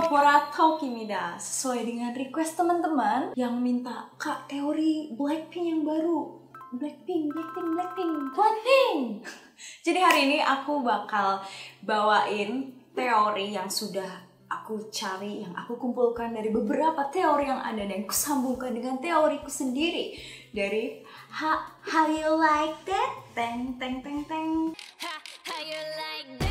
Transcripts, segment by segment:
Bora Talkimida. Sesuai dengan request teman-teman yang minta, Kak, teori Blackpink yang baru. Blackpink. Jadi hari ini aku bakal bawain teori yang sudah aku cari, yang aku kumpulkan dari beberapa teori yang ada dan kusambungkan dengan teoriku sendiri dari How You Like That? Teng. How you like that?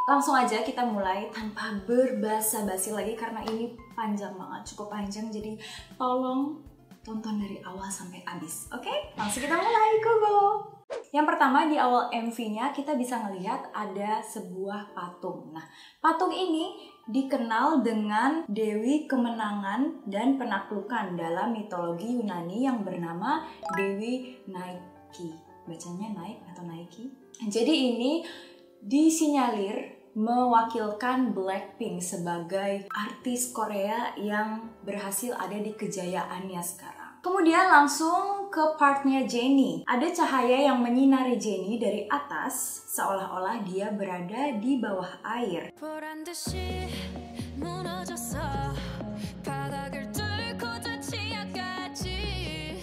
Langsung aja kita mulai tanpa berbasa-basi lagi karena ini panjang banget, cukup panjang, jadi tolong tonton dari awal sampai habis. Oke? Langsung kita mulai, go! Yang pertama, di awal MV-nya kita bisa ngelihat ada sebuah patung. Nah, patung ini dikenal dengan Dewi Kemenangan dan Penaklukan dalam mitologi Yunani yang bernama Dewi Nike. Bacanya Nike atau Nike. Jadi ini disinyalir mewakilkan Blackpink sebagai artis Korea yang berhasil ada di kejayaannya sekarang. Kemudian langsung ke partnya Jennie. Ada cahaya yang menyinari Jennie dari atas, seolah-olah dia berada di bawah air.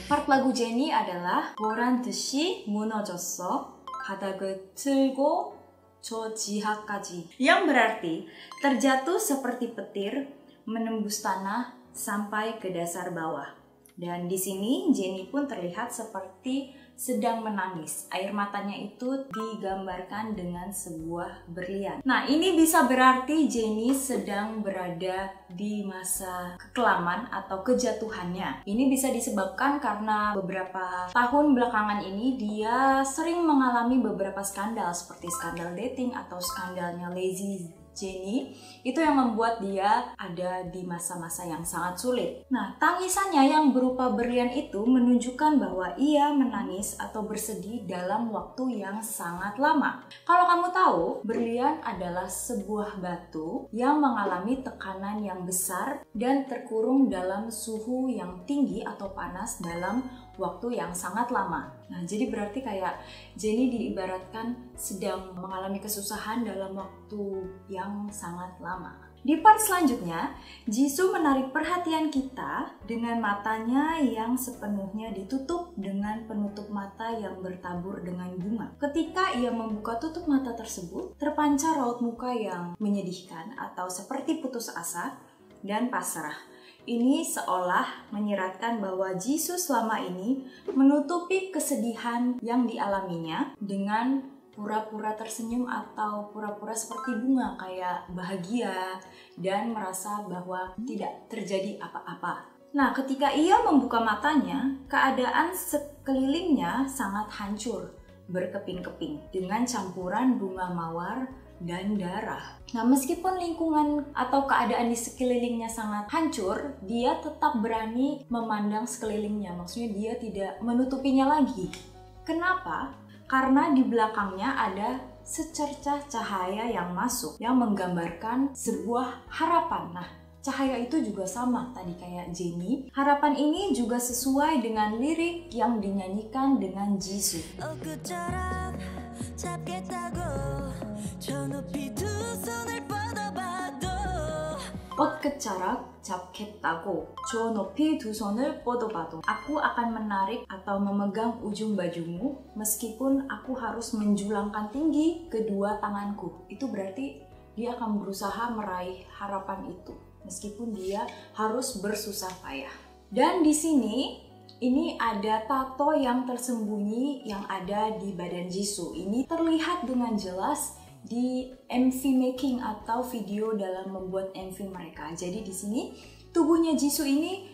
Part lagu Jennie adalah 보란 듯이 무너졌어 바닥을 틀고 저 지하까지, yang berarti terjatuh seperti petir menembus tanah sampai ke dasar bawah. Dan di sini Jennie pun terlihat seperti sedang menangis. Air matanya itu digambarkan dengan sebuah berlian. Nah, ini bisa berarti Jennie sedang berada di masa kekelaman atau kejatuhannya. Ini bisa disebabkan karena beberapa tahun belakangan ini dia sering mengalami beberapa skandal seperti skandal dating atau skandalnya Lazy Jennie. Itu yang membuat dia ada di masa-masa yang sangat sulit. Nah, tangisannya yang berupa berlian itu menunjukkan bahwa ia menangis atau bersedih dalam waktu yang sangat lama. Kalau kamu tahu, berlian adalah sebuah batu yang mengalami tekanan yang besar dan terkurung dalam suhu yang tinggi atau panas dalam waktu yang sangat lama. Nah, jadi berarti kayak Jennie diibaratkan sedang mengalami kesusahan dalam waktu yang sangat lama. Di part selanjutnya, Jisoo menarik perhatian kita dengan matanya yang sepenuhnya ditutup dengan penutup mata yang bertabur dengan bunga. Ketika ia membuka tutup mata tersebut, terpancar raut muka yang menyedihkan atau seperti putus asa dan pasrah. Ini seolah menyiratkan bahwa Jisoo selama ini menutupi kesedihan yang dialaminya dengan pura-pura tersenyum atau pura-pura seperti bunga, kayak bahagia dan merasa bahwa tidak terjadi apa-apa. Nah, ketika ia membuka matanya, keadaan sekelilingnya sangat hancur, berkeping-keping dengan campuran bunga mawar dan darah. Nah, meskipun lingkungan atau keadaan di sekelilingnya sangat hancur, dia tetap berani memandang sekelilingnya. Maksudnya dia tidak menutupinya lagi. Kenapa? Karena di belakangnya ada secercah cahaya yang masuk, yang menggambarkan sebuah harapan. Nah, cahaya itu juga sama tadi kayak Jennie. Harapan ini juga sesuai dengan lirik yang dinyanyikan dengan Jisoo. Ot kecarak 잡겠다고 저 높이 두 손을 뻗어봐도. Aku akan menarik atau memegang ujung bajumu meskipun aku harus menjulangkan tinggi kedua tanganku. Itu berarti dia akan berusaha meraih harapan itu meskipun dia harus bersusah payah. Dan di sini ini ada tato yang tersembunyi yang ada di badan Jisoo. Ini terlihat dengan jelas di MV making atau video dalam membuat MV mereka. Jadi di sini tubuhnya Jisoo ini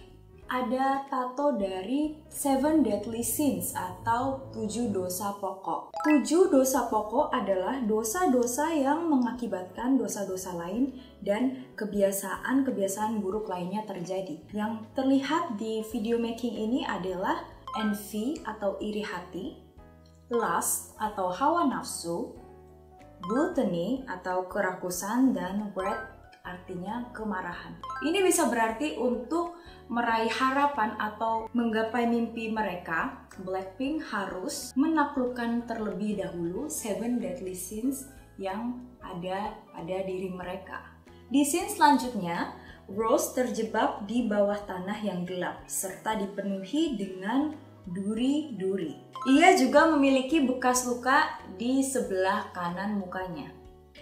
ada tato dari 7 Deadly Sins atau 7 dosa pokok. 7 dosa pokok adalah dosa-dosa yang mengakibatkan dosa-dosa lain dan kebiasaan-kebiasaan buruk lainnya terjadi. Yang terlihat di video making ini adalah envy atau iri hati, lust atau hawa nafsu, gluttony atau kerakusan, dan wrath artinya kemarahan. Ini bisa berarti untuk meraih harapan atau menggapai mimpi mereka Blackpink harus menaklukkan terlebih dahulu 7 deadly sins yang ada pada diri mereka. Di scene selanjutnya, Rose terjebak di bawah tanah yang gelap serta dipenuhi dengan duri-duri. Ia juga memiliki bekas luka di sebelah kanan mukanya.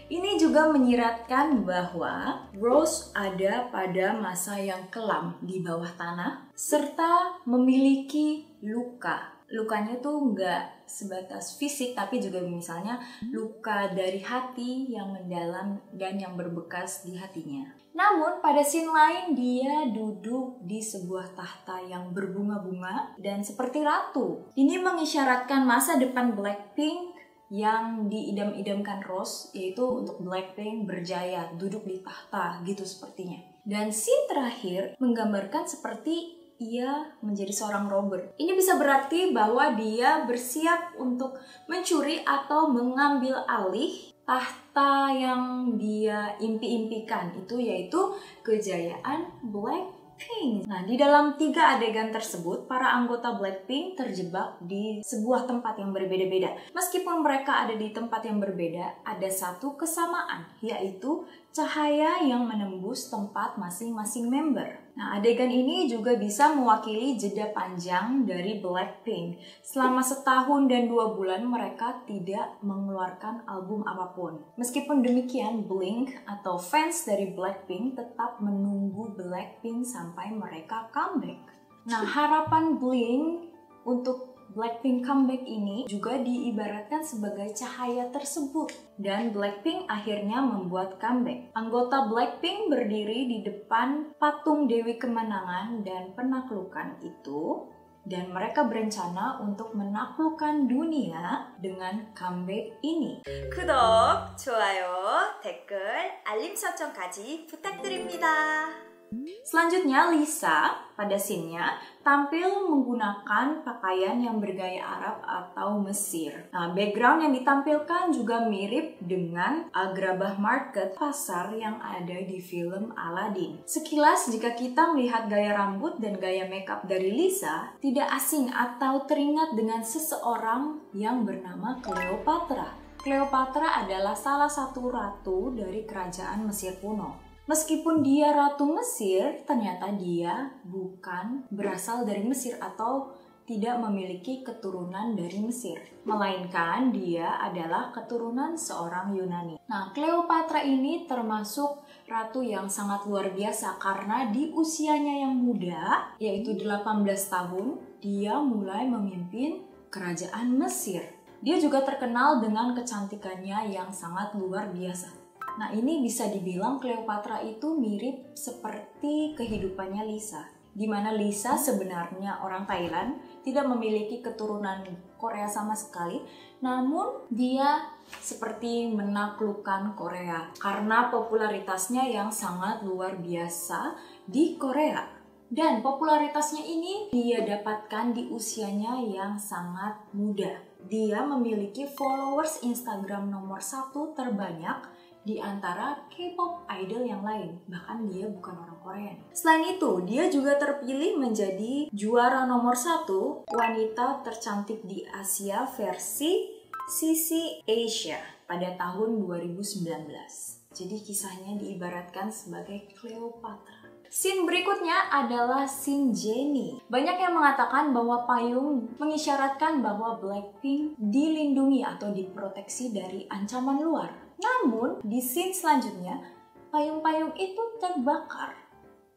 Ini juga menyiratkan bahwa Rose ada pada masa yang kelam di bawah tanah serta memiliki luka. Lukanya tuh nggak sebatas fisik tapi juga misalnya luka dari hati yang mendalam dan yang berbekas di hatinya. Namun pada scene lain dia duduk di sebuah tahta yang berbunga-bunga dan seperti ratu. Ini mengisyaratkan masa depan Blackpink yang diidam-idamkan Rose, yaitu untuk Blackpink berjaya duduk di tahta gitu sepertinya. Dan scene terakhir menggambarkan seperti ia menjadi seorang robber. Ini bisa berarti bahwa dia bersiap untuk mencuri atau mengambil alih tahta yang dia impi-impikan, itu yaitu kejayaan Blackpink. Nah, di dalam 3 adegan tersebut, para anggota Blackpink terjebak di sebuah tempat yang berbeda-beda. Meskipun mereka ada di tempat yang berbeda, ada satu kesamaan, yaitu cahaya yang menembus tempat masing-masing member. Nah, adegan ini juga bisa mewakili jeda panjang dari Blackpink. Selama 1 tahun dan 2 bulan mereka tidak mengeluarkan album apapun. Meskipun demikian, Blink atau fans dari Blackpink tetap menunggu Blackpink sampai mereka comeback. Nah, harapan Blink untuk Blackpink comeback ini juga diibaratkan sebagai cahaya tersebut. Dan Blackpink akhirnya membuat comeback. Anggota Blackpink berdiri di depan patung Dewi Kemenangan dan penaklukan itu. Dan mereka berencana untuk menaklukkan dunia dengan comeback ini. 구독, 좋아요, 댓글, 알림 설정까지 부탁드립니다. Selanjutnya Lisa pada scene-nya tampil menggunakan pakaian yang bergaya Arab atau Mesir. Nah, background yang ditampilkan juga mirip dengan Agrabah Market, pasar yang ada di film Aladdin. Sekilas jika kita melihat gaya rambut dan gaya makeup dari Lisa, tidak asing atau teringat dengan seseorang yang bernama Cleopatra. Cleopatra adalah salah satu ratu dari kerajaan Mesir kuno. Meskipun dia ratu Mesir, ternyata dia bukan berasal dari Mesir atau tidak memiliki keturunan dari Mesir. Melainkan dia adalah keturunan seorang Yunani. Nah, Cleopatra ini termasuk ratu yang sangat luar biasa karena di usianya yang muda, yaitu 18 tahun, dia mulai memimpin kerajaan Mesir. Dia juga terkenal dengan kecantikannya yang sangat luar biasa. Nah, ini bisa dibilang Cleopatra itu mirip seperti kehidupannya Lisa, di mana Lisa sebenarnya orang Thailand, tidak memiliki keturunan Korea sama sekali, namun dia seperti menaklukkan Korea karena popularitasnya yang sangat luar biasa di Korea. Dan popularitasnya ini dia dapatkan di usianya yang sangat muda. Dia memiliki followers Instagram nomor 1 terbanyak di antara K-pop idol yang lain, bahkan dia bukan orang Korea. Selain itu, dia juga terpilih menjadi juara nomor 1 wanita tercantik di Asia versi Sisi Asia pada tahun 2019. Jadi kisahnya diibaratkan sebagai Cleopatra. Scene berikutnya adalah scene Jennie. Banyak yang mengatakan bahwa payung mengisyaratkan bahwa Blackpink dilindungi atau diproteksi dari ancaman luar. Namun, di scene selanjutnya, payung-payung itu terbakar.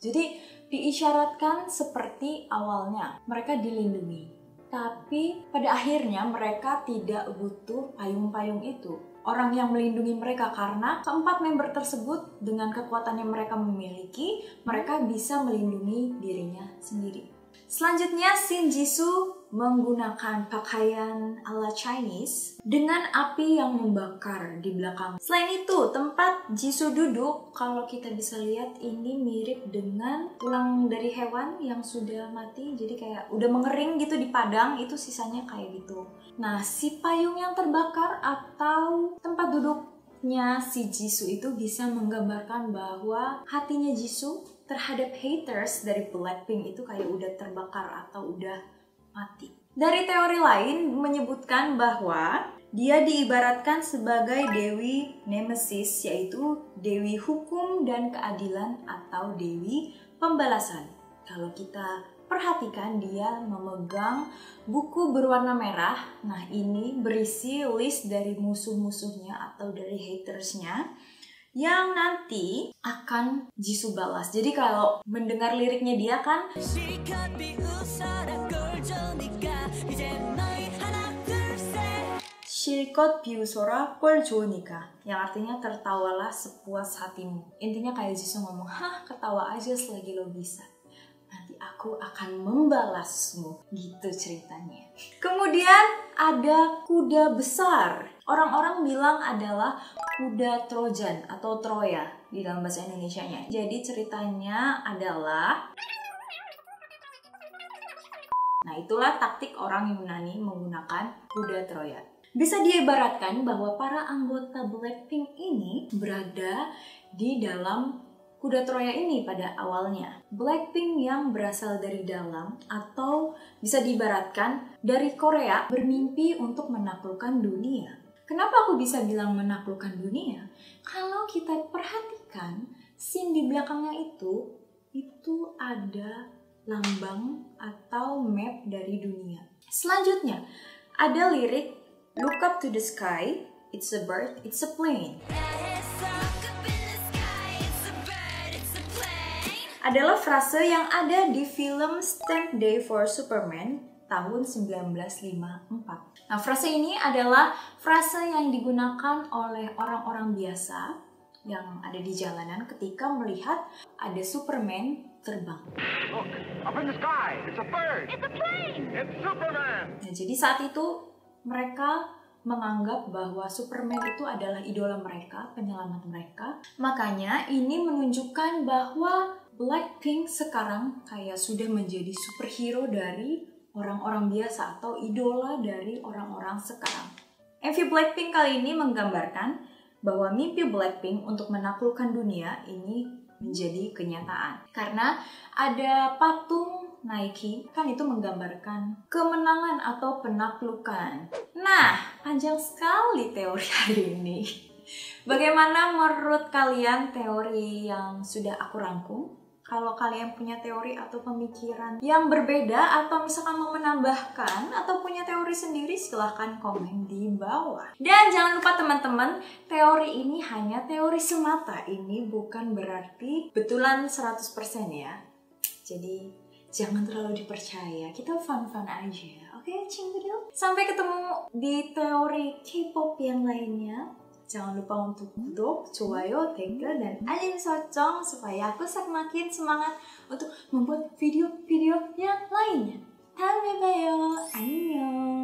Jadi, diisyaratkan seperti awalnya, mereka dilindungi. Tapi, pada akhirnya mereka tidak butuh payung-payung itu. Orang yang melindungi mereka karena keempat member tersebut dengan kekuatan yang mereka miliki, mereka bisa melindungi dirinya sendiri. Selanjutnya, Shin Jisoo menggunakan pakaian ala Chinese dengan api yang membakar di belakang. Selain itu, tempat Jisoo duduk, kalau kita bisa lihat ini mirip dengan tulang dari hewan yang sudah mati, jadi kayak udah mengering gitu di padang, itu sisanya kayak gitu. Nah, si payung yang terbakar atau tempat duduknya si Jisoo itu bisa menggambarkan bahwa hatinya Jisoo terhadap haters dari Blackpink itu kayak udah terbakar atau udah mati. Dari teori lain menyebutkan bahwa dia diibaratkan sebagai Dewi Nemesis, yaitu Dewi Hukum dan Keadilan atau Dewi Pembalasan. Kalau kita perhatikan, dia memegang buku berwarna merah. Nah, ini berisi list dari musuh-musuhnya atau dari hatersnya yang nanti akan Jisoo balas. Jadi kalau mendengar liriknya dia kan 실컷 비웃어라 꼴 좋으니까, yang artinya tertawalah sepuas hatimu. Intinya kayak Jisoo ngomong, hah ketawa aja selagi lo bisa, nanti aku akan membalasmu, gitu ceritanya. Kemudian ada kuda besar. Orang-orang bilang adalah kuda Trojan atau Troya di dalam bahasa Indonesianya. Jadi ceritanya adalah, nah itulah taktik orang Yunani menggunakan kuda Troya. Bisa diibaratkan bahwa para anggota Blackpink ini berada di dalam kuda Troya ini pada awalnya. Blackpink yang berasal dari dalam atau bisa diibaratkan dari Korea bermimpi untuk menaklukkan dunia. Kenapa aku bisa bilang menaklukkan dunia? Kalau kita perhatikan scene di belakangnya itu ada lambang atau map dari dunia. Selanjutnya ada lirik Look up to the sky, it's a bird, it's a plane. Adalah frase yang ada di film Stand Day for Superman tahun 1954. Nah, frase ini adalah frase yang digunakan oleh orang-orang biasa yang ada di jalanan ketika melihat ada Superman terbang. Look, up in the sky, it's a bird. It's a plane. It's Superman. Nah, jadi saat itu mereka menganggap bahwa Superman itu adalah idola mereka, penyelamat mereka. Makanya ini menunjukkan bahwa Blackpink sekarang kayak sudah menjadi superhero dari orang-orang biasa atau idola dari orang-orang sekarang. MV Blackpink kali ini menggambarkan bahwa mimpi Blackpink untuk menaklukkan dunia ini menjadi kenyataan. Karena ada patung Nike, kan itu menggambarkan kemenangan atau penaklukan. Nah, panjang sekali teori hari ini. Bagaimana menurut kalian teori yang sudah aku rangkum? Kalau kalian punya teori atau pemikiran yang berbeda atau misalkan mau menambahkan atau punya teori sendiri, silahkan komen di bawah. Dan jangan lupa teman-teman, teori ini hanya teori semata. Ini bukan berarti betulan 100% ya. Jadi jangan terlalu dipercaya, kita fun-fun aja, oke? Cingdudil. Sampai ketemu di teori K-pop yang lainnya. Jangan lupa untuk 구독, 좋아요, 댓글, dan alih 설정 supaya aku semakin semangat untuk membuat video-video yang lainnya. 다음에 봐요. 안녕.